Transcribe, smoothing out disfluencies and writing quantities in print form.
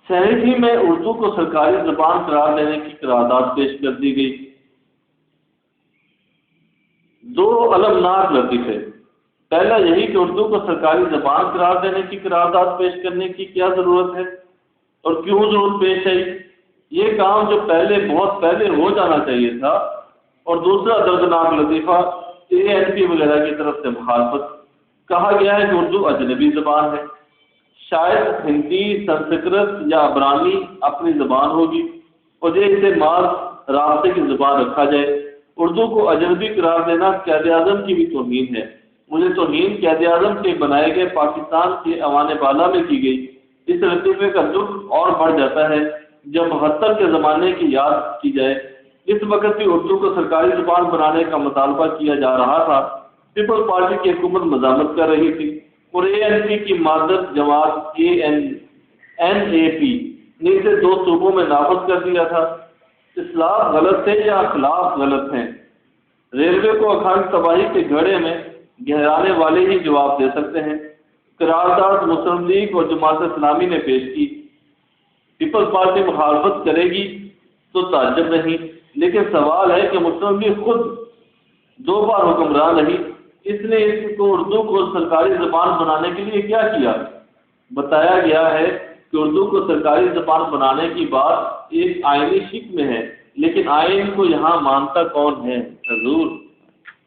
سیریفی میں اردو کو سرکاری زبان قرار دینے کی قرارداد پیش کر دی گئی۔ دو المناک لطیفے، پہلا یہی کہ اردو کو سرکاری زبان قرار دینے کی قرارداد پیش کرنے کی کیا ضرورت ہے اور کیوں ضرورت پیش آئی، یہ کام جو بہت پہلے ہو جانا چاہیے تھا۔ اور دوسرا دردناک لطیفہ ANP وغیرہ کی طرف سے مخالفت، کہا گیا ہے کہ اردو اجنبی زبان ہے، شاید ہندی، سنسکرت یا عبرانی اپنی زبان ہوگی اور یہ اسے مال رابطے کی زبان رکھا جائے۔ اردو کو اجنبی قرار دینا قائد اعظم کی بھی توہین ہے۔ مجھے توہین قائد اعظم کے بنائے گئے پاکستان کے ایوان بالا میں کی گئی۔ اس لطیفے کا جرم اور بڑھ جاتا ہے جب 72 کے زمانے کی یاد کی جائے۔ اس وقت بھی اردو کو سرکاری زبان بنانے کا مطالبہ کیا جا رہا تھا۔ پیپلز پارٹی کی حکومت مزاحمت کر رہی تھی اور ANP کی مادت جماعت NAP نے اسے 2 صوبوں میں نافذ کر دیا تھا۔ اصلاح غلط ہے یا اخلاق غلط ہیں؟ ریلوے کو اکھنڈ تباہی کے گھڑے میں گہرانے والے ہی جواب دے سکتے ہیں۔ قرارداد مسلم لیگ اور جماعت اسلامی نے پیش کی، پیپلز پارٹی مخالفت کرے گی تو تعجب نہیں، لیکن سوال ہے کہ مسلم لیگ خود 2 بار حکمران رہی، اس نے اس کو اردو کو سرکاری زبان بنانے کے لیے کیا کیا؟ بتایا گیا ہے کہ اردو کو سرکاری زبان بنانے کی بات ایک آئینی شک میں ہے، لیکن آئین کو یہاں مانتا کون ہے؟ حضور